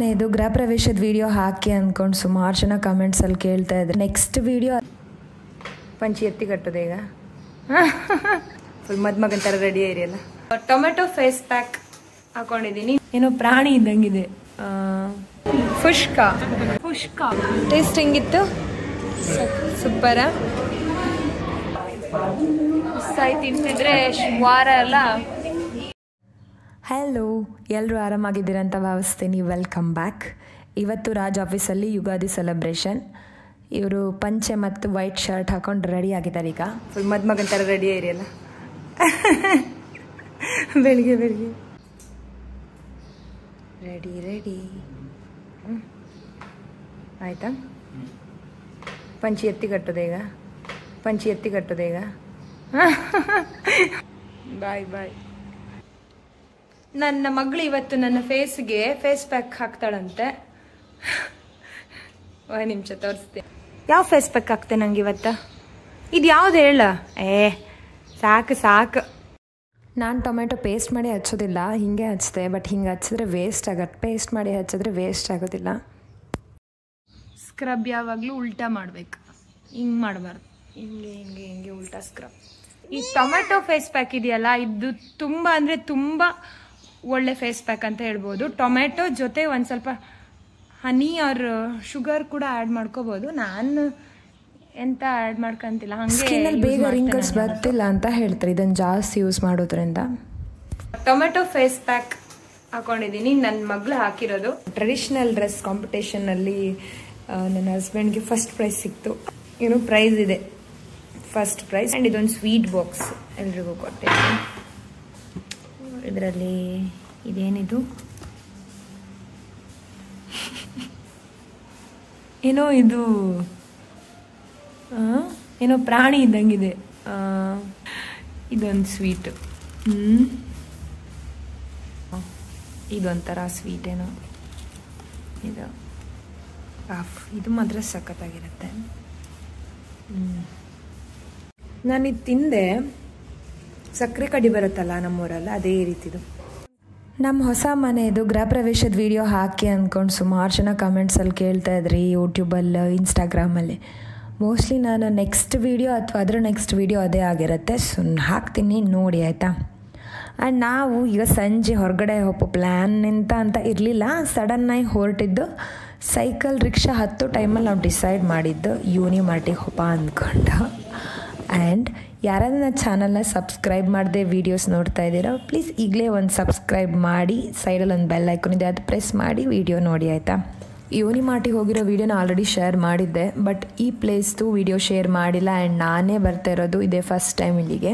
ಮನೆಯದು ಗೃಹ ಪ್ರವೇಶದ ವಿಡಿಯೋ ಹಾಕಿ ಅಂದ್ಕೊಂಡು ಸುಮಾರು ಜನ ಕಮೆಂಟ್ಸಲ್ಲಿ ಕೇಳ್ತಾ ಇದ್ದಾರೆ. ನೆಕ್ಸ್ಟ್ ವಿಡಿಯೋ ಪಂಚಿ ಎತ್ತಿ ಕಟ್ಟೋದು ಈಗ ಫುಲ್ ಮದ್ಮಗನ್ ಥರ ರೆಡಿ ಇರಿಯಲ್ಲ. ಟೊಮೆಟೊ ಫೇಸ್ ಪ್ಯಾಕ್ ಹಾಕೊಂಡಿದ್ದೀನಿ. ಏನೋ ಪ್ರಾಣಿ ಇದ್ದಂಗಿದೆ. ಫುಷ್ಕ ಟೇಸ್ಟ್ ಹೆಂಗಿತ್ತು? ಸೂಪರ. ಸಾಯಿ ತಿಂತಿದ್ರೆ ವಾರ ಎಲ್ಲ. ಹಲೋ, ಎಲ್ಲರೂ ಆರಾಮಾಗಿದ್ದೀರಂತ ಭಾವಿಸ್ತೀನಿ. Welcome back. ಇವತ್ತು ರಾಜ್ ಆಫೀಸಲ್ಲಿ ಯುಗಾದಿ ಸೆಲೆಬ್ರೇಷನ್. ಇವರು ಪಂಚೆ ಮತ್ತು ವೈಟ್ ಶರ್ಟ್ ಹಾಕೊಂಡು ರೆಡಿ ಆಗಿದ್ದಾರೆ. ಈಗ ಫುಲ್ ಮದ್ಮಗನ್ ಥರ ರೆಡಿ ಇರಿಯಲ್ಲ ಬೆಳಿಗ್ಗೆ ರೆಡಿ ಆಯ್ತಾ? ಪಂಚಿ ಎತ್ತಿ ಕಟ್ಟೋದು ಈಗ ಬಾಯ್. ನನ್ನ ಮಗಳು ಇವತ್ತು ನನ್ನ ಫೇಸ್ಗೆ ಫೇಸ್ ಪ್ಯಾಕ್ ಹಾಕ್ತಾಳಂತೆ. ಒಂದು ನಿಮಿಷ ತೋರಿಸ್ತೀನಿ. ಯಾವ ಫೇಸ್ ಪ್ಯಾಕ್ ಹಾಕ್ತೆ ನಂಗೆ ಇವತ್ತ? ಇದು ಯಾವ್ದು ಹೇಳ? ಸಾಕು. ನಾನು ಟೊಮೆಟೊ ಪೇಸ್ಟ್ ಮಾಡಿ ಹಚ್ಚೋದಿಲ್ಲ, ಹಿಂಗೆ ಹಚ್ಚಿದೆ. ಬಟ್ ಹಿಂಗೆ ಹಚ್ಚಿದ್ರೆ ವೇಸ್ಟ್ ಆಗುತ್ತೆ. ಪೇಸ್ಟ್ ಮಾಡಿ ಹಚ್ಚಿದ್ರೆ ವೇಸ್ಟ್ ಆಗೋದಿಲ್ಲ. ಸ್ಕ್ರಬ್ ಯಾವಾಗಲೂ ಉಲ್ಟಾ ಮಾಡಬೇಕು, ಹಿಂಗೆ ಮಾಡಬಾರ್ದು. ಹಿಂಗೆ ಉಲ್ಟಾ ಸ್ಕ್ರಬ್. ಈ ಟೊಮೆಟೊ ಫೇಸ್ ಪ್ಯಾಕ್ ಇದೆಯಲ್ಲ, ಇದು ತುಂಬ ಅಂದರೆ ತುಂಬ ಒಳ್ಳೆ ಫೇಸ್ ಪ್ಯಾಕ್ ಅಂತ ಹೇಳ್ಬೋದು. ಟೊಮೆಟೊ ಜೊತೆ ಒಂದು ಸ್ವಲ್ಪ ಹನಿ ಆರ್ ಶುಗರ್ ಕೂಡ ಆ್ಯಡ್ ಮಾಡ್ಕೋಬೋದು. ನಾನು ಎಂತ ಆ್ಯಡ್ ಮಾಡ್ಕೊಂತಿಲ್ಲ, ಹಂಗೆ ಬೇಗ ರಿಂಕಲ್ಸ್ ಬರ್ತಿಲ್ಲ ಅಂತ ಹೇಳ್ತಾರೆ ಇದನ್ನು ಜಾಸ್ತಿ ಯೂಸ್ ಮಾಡೋದ್ರಿಂದ. ಟೊಮೆಟೊ ಫೇಸ್ ಪ್ಯಾಕ್ ಹಾಕೊಂಡಿದ್ದೀನಿ. ನನ್ನ ಮಗಳು ಹಾಕಿರೋದು. ಟ್ರೆಡಿಷ್ನಲ್ ಡ್ರೆಸ್ ಕಾಂಪಿಟೇಷನಲ್ಲಿ ನನ್ನ ಹಸ್ಬೆಂಡ್ಗೆ ಫಸ್ಟ್ ಪ್ರೈಸ್ ಸಿಕ್ತು. ಏನು ಪ್ರೈಸ್ ಇದೆ, ಫಸ್ಟ್ ಪ್ರೈಸ್. ಆ್ಯಂಡ್ ಇದೊಂದು ಸ್ವೀಟ್ ಬಾಕ್ಸ್ ಎಲ್ರಿಗೂ ಕೊಟ್ಟಿದ್ದೀನಿ. ಇದರಲ್ಲಿ ಇದೇನಿದು? ಏನೋ ಇದು ಏನೋ ಪ್ರಾಣಿ ಇದ್ದಂಗಿದೆ. ಇದೊಂದು ಸ್ವೀಟು. ಇದೊಂಥರ ಸ್ವೀಟ್ ಏನೋ ಇದು ಮಾತ್ರ ಸಖತ್ತಾಗಿರುತ್ತೆ. ನಾನಿದು ತಿಂದೆ. ಸಕ್ಕರೆ ಕಡಿ ಬರುತ್ತಲ್ಲ ನಮ್ಮೂರಲ್ಲ, ಅದೇ ರೀತಿದು. ನಮ್ಮ ಹೊಸ ಮನೆಯದು ಗೃಹ ಪ್ರವೇಶದ ವಿಡಿಯೋ ಹಾಕಿ ಅಂದ್ಕೊಂಡು ಸುಮಾರು ಜನ ಕಮೆಂಟ್ಸಲ್ಲಿ ಕೇಳ್ತಾ ಇದ್ರಿ, ಯೂಟ್ಯೂಬಲ್ಲಿ, ಇನ್ಸ್ಟಾಗ್ರಾಮಲ್ಲಿ. ಮೋಸ್ಟ್ಲಿ ನಾನು ನೆಕ್ಸ್ಟ್ ವೀಡಿಯೋ ಅಥವಾ ಅದರ ನೆಕ್ಸ್ಟ್ ವೀಡಿಯೋ ಅದೇ ಆಗಿರುತ್ತೆ. ಹಾಕ್ತೀನಿ, ನೋಡಿ ಆಯಿತಾ? ಆ್ಯಂಡ್ ನಾವು ಈಗ ಸಂಜೆ ಹೊರಗಡೆ ಹೋಗೋ ಪ್ಲ್ಯಾನ್ ಅಂತ ಇರಲಿಲ್ಲ. ಸಡನ್ನಾಗಿ ಹೊರಟಿದ್ದು. ಸೈಕಲ್ ರಿಕ್ಷಾ ಹತ್ತೋ ಟೈಮಲ್ಲಿ ನಾವು ಡಿಸೈಡ್ ಮಾಡಿದ್ದು ಯೂನಿಮಾರ್ಟಿಗೆ ಹೋಪ ಅಂದ್ಕೊಂಡು. ಆ್ಯಂಡ್ ಯಾರಾದ್ರೂ ನನ್ನ ಚಾನಲ್ನ ಸಬ್ಸ್ಕ್ರೈಬ್ ಮಾಡದೆ ವೀಡಿಯೋಸ್ ನೋಡ್ತಾ ಇದ್ದೀರಾ, ಪ್ಲೀಸ್ ಈಗಲೇ ಒಂದು ಸಬ್ಸ್ಕ್ರೈಬ್ ಮಾಡಿ. ಸೈಡಲ್ಲಿ ಒಂದು ಬೆಲ್ ಐಕಾನ್ ಇದೆ, ಅದು ಪ್ರೆಸ್ ಮಾಡಿ ವಿಡಿಯೋ ನೋಡಿ ಆಯಿತಾ? ಯೂನಿಮಾರ್ಟಿಗೆ ಹೋಗಿರೋ ವೀಡಿಯೋನ ಆಲ್ರೆಡಿ ಶೇರ್ ಮಾಡಿದ್ದೆ, ಬಟ್ ಈ ಪ್ಲೇಸ್ದು ವೀಡಿಯೋ ಶೇರ್ ಮಾಡಿಲ್ಲ. ಆ್ಯಂಡ್ ನಾನೇ ಬರ್ತಾ ಇರೋದು, ಇದೇ ಫಸ್ಟ್ ಟೈಮ್ ಇಲ್ಲಿಗೆ.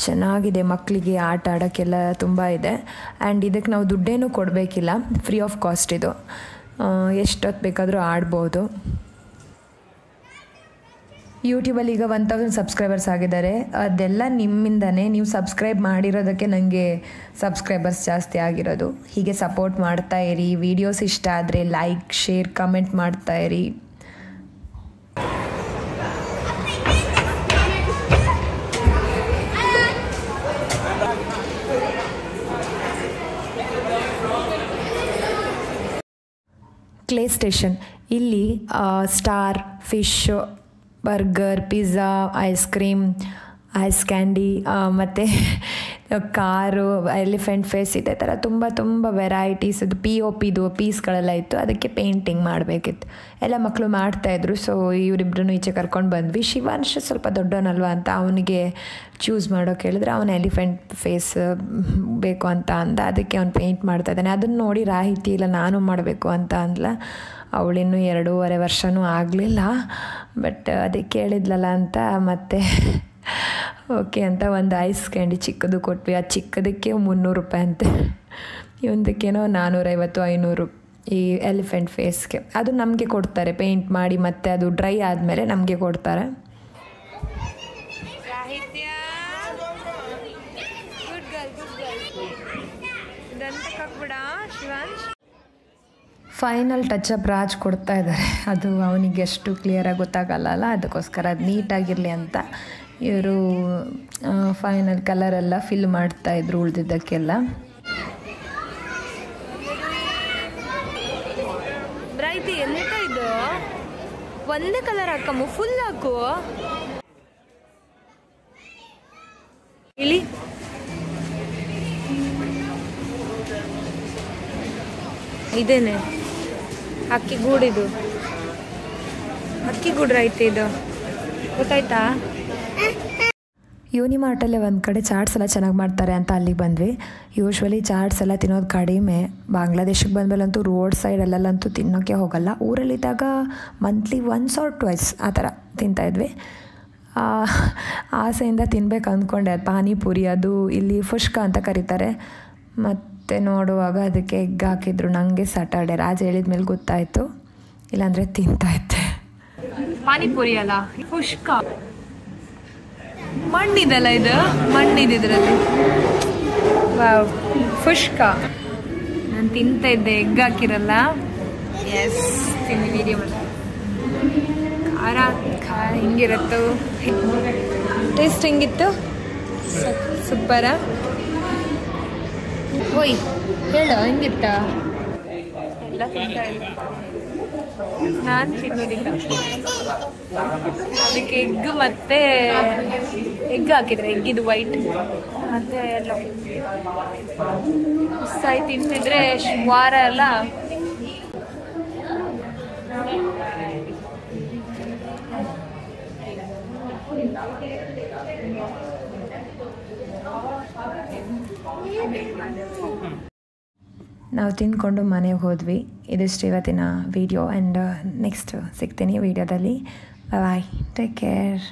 ಚೆನ್ನಾಗಿದೆ, ಮಕ್ಕಳಿಗೆ ಆಟ ಆಡೋಕ್ಕೆಲ್ಲ ತುಂಬ ಇದೆ. ಆ್ಯಂಡ್ ಇದಕ್ಕೆ ನಾವು ದುಡ್ಡೇನೂ ಕೊಡಬೇಕಿಲ್ಲ, ಫ್ರೀ ಆಫ್ ಕಾಸ್ಟ್ ಇದು. ಎಷ್ಟೊತ್ತು ಬೇಕಾದರೂ ಆಡ್ಬೋದು. ಯೂಟ್ಯೂಬಲ್ಲಿ ಈಗ 1000 ಸಬ್ಸ್ಕ್ರೈಬರ್ಸ್ ಆಗಿದ್ದಾರೆ. ಅದೆಲ್ಲ ನಿಮ್ಮಿಂದನೇ. ನೀವು ಸಬ್ಸ್ಕ್ರೈಬ್ ಮಾಡಿರೋದಕ್ಕೆ ನನಗೆ ಸಬ್ಸ್ಕ್ರೈಬರ್ಸ್ ಜಾಸ್ತಿ ಆಗಿರೋದು. ಹೀಗೆ ಸಪೋರ್ಟ್ ಮಾಡ್ತಾ ಇರಿ. ವೀಡಿಯೋಸ್ ಇಷ್ಟ ಆದರೆ ಲೈಕ್, ಶೇರ್, ಕಮೆಂಟ್ ಮಾಡ್ತಾ ಇರಿ. Clay station. ಇಲ್ಲಿ star, fish, burger, pizza, ice cream, ice candy, ಮತ್ತು ಕಾರು, ಎಲಿಫೆಂಟ್ ಫೇಸ್, ಇದೇ ಥರ ತುಂಬ ವೆರೈಟೀಸ್. ಅದು POPದು ಪೀಸ್ಗಳೆಲ್ಲ ಇತ್ತು. ಅದಕ್ಕೆ ಪೇಂಟಿಂಗ್ ಮಾಡಬೇಕಿತ್ತು. ಎಲ್ಲ ಮಕ್ಕಳು ಮಾಡ್ತಾಯಿದ್ರು. ಸೊ ಇವರಿಬ್ಬರೂ ಈಚೆ ಕರ್ಕೊಂಡು ಬಂದ್ವಿ. ಶಿವಾಂಶ್ ಸ್ವಲ್ಪ ದೊಡ್ಡವನಲ್ವ ಅಂತ ಅವನಿಗೆ ಚೂಸ್ ಮಾಡೋಕೆ ಹೇಳಿದ್ರೆ ಅವನು ಎಲಿಫೆಂಟ್ ಫೇಸ್ ಬೇಕು ಅಂತ ಅಂದ. ಅದಕ್ಕೆ ಅವ್ನು ಪೇಂಟ್ ಮಾಡ್ತಾಯಿದ್ದಾನೆ. ಅದನ್ನು ನೋಡಿ ರಾಹಿತಿ ಇಲ್ಲ ನಾನು ಮಾಡಬೇಕು ಅಂತ ಅಂದ್ಲ. ಅವಳಿನ್ನೂ 2.5 ವರ್ಷವೂ ಆಗಲಿಲ್ಲ. ಬಟ್ ಅದಕ್ಕೆ ಹೇಳಿದ್ಲಲ್ಲ ಅಂತ ಮತ್ತೆ ಓಕೆ ಅಂತ ಒಂದು ಐಸ್ ಕ್ಯಾಂಡಿ ಚಿಕ್ಕದು ಕೊಟ್ವಿ. ಆ ಚಿಕ್ಕದಕ್ಕೆ 300 ರೂಪಾಯಿ ಅಂತೆ. ಒಂದಕ್ಕೇನೋ 450-500 ಈ ಎಲಿಫೆಂಟ್ ಫೇಸ್ಗೆ. ಅದು ನಮಗೆ ಕೊಡ್ತಾರೆ ಪೇಂಟ್ ಮಾಡಿ, ಮತ್ತು ಅದು ಡ್ರೈ ಆದಮೇಲೆ ನಮಗೆ ಕೊಡ್ತಾರೆ. ಫೈನಲ್ ಟಚಪ್ ರಾಜ್ ಕೊಡ್ತಾ ಇದ್ದಾರೆ. ಅದು ಅವನಿಗೆ ಎಷ್ಟು ಕ್ಲಿಯರಾಗಿ ಗೊತ್ತಾಗಲ್ಲ, ಅದಕ್ಕೋಸ್ಕರ ಅದು ನೀಟಾಗಿರಲಿ ಅಂತ ಇವರು ಫೈನಲ್ ಕಲರೆಲ್ಲ ಫಿಲ್ ಮಾಡ್ತಾಯಿದ್ರು ಉಳಿದಿದ್ದಕ್ಕೆಲ್ಲ. ಆಯ್ತು ಎಂತ ಇದು ಒಂದೇ ಕಲರ್ ಹಾಕಮ್ಮ ಫುಲ್ ಹಾಕು ಇಲ್ಲಿ ಇದೇನೆ ಅಕ್ಕಿ ಗೂಡಿದು ಅಕ್ಕಿ ಗೂಡ್ರ ಐತೆ ಇದು ಗೊತ್ತಾಯ್ತಾ ಯೂನಿಮಾರ್ಟಲ್ಲೇ ಒಂದು ಕಡೆ ಚಾಟ್ಸ್ ಎಲ್ಲ ಚೆನ್ನಾಗಿ ಮಾಡ್ತಾರೆ ಅಂತ ಅಲ್ಲಿಗೆ ಬಂದ್ವಿ. ಯೂಶ್ವಲಿ ಚಾಟ್ಸ್ ಎಲ್ಲ ತಿನ್ನೋದು ಕಡಿಮೆ. ಬಾಂಗ್ಲಾದೇಶಕ್ಕೆ ಬಂದಮೇಲಂತೂ ರೋಡ್ ಸೈಡಲ್ಲಂತೂ ತಿನ್ನೋಕ್ಕೆ ಹೋಗಲ್ಲ. ಊರಲ್ಲಿದ್ದಾಗ ಮಂತ್ಲಿ ಒನ್ಸ್ ಆರ್ ಟ್ವೈಸ್ ಆ ಥರ ತಿಂತಾಯಿದ್ವಿ. ಆಸೆಯಿಂದ ತಿನ್ಬೇಕು ಅಂದ್ಕೊಂಡೆ. ಅದು ಪಾನಿಪುರಿ, ಅದು ಇಲ್ಲಿ ಫುಷ್ಕ ಅಂತ ಕರೀತಾರೆ. ಮತ್ತು ನೋಡುವಾಗ ಅದಕ್ಕೆ ಎಗ್ ಹಾಕಿದ್ರು. ನನಗೆ ಸ್ಯಾಟರ್ಡೆ ರಾಜ ಹೇಳಿದ ಮೇಲೆ ಗೊತ್ತಾಯಿತು, ಇಲ್ಲಾಂದರೆ ತಿಂತಾಯಿದ್ದೆ. ಪಾನಿಪುರಿ ಅಲ್ಲ ಫುಷ್ಕ, ಮಣ್ಣಿದಲ್ಲ ಇದು, ಮಣ್ಣಿದ್ರಲ್ಲಿ ಫುಷ್ಕ. ನಾನು ತಿಂತಾ ಇದ್ದೆ, ಎಗ್ ಹಾಕಿರಲ್ಲ. ಎಸ್ ತಿಂದು ವಿಡಿಯೋ ಮಾಡಿ. ಖಾರ ಹಿಂಗಿರತ್ತು, ಟೇಸ್ಟ್ ಹೆಂಗಿತ್ತು? ಸೂಪರ. ಓಯ್ ಹೇಳು ಹೆಂಗಿತ್ತ? ಎಲ್ಲ ತಿಂತಾ ಇಲ್ಲ, ನಾನು ತಿನ್ನೋದಿಲ್ಲ. ಅದಕ್ಕೆ ಎಗ್ ಮತ್ತೆ ಎಗ್ ಹಾಕಿದ್ರೆ, ಎಗ್ಗಿದು ವೈಟ್ ಮತ್ತೆ ಎಲ್ಲ ಸಾಯಿ ತಿಂತಿದ್ರೆ ವಾರ ಎಲ್ಲ. ನಾವು ತಿಂದ್ಕೊಂಡು ಮನೆಗೆ ಹೋದ್ವಿ. ಇದಿಷ್ಟು ಇವತ್ತಿನ ವಿಡಿಯೋ. ಆ್ಯಂಡ್ ನೆಕ್ಸ್ಟ್ ಸಿಗ್ತೀನಿ ವಿಡಿಯೋದಲ್ಲಿ. ಬಾಯ್, ಟೇಕ್ ಕೇರ್.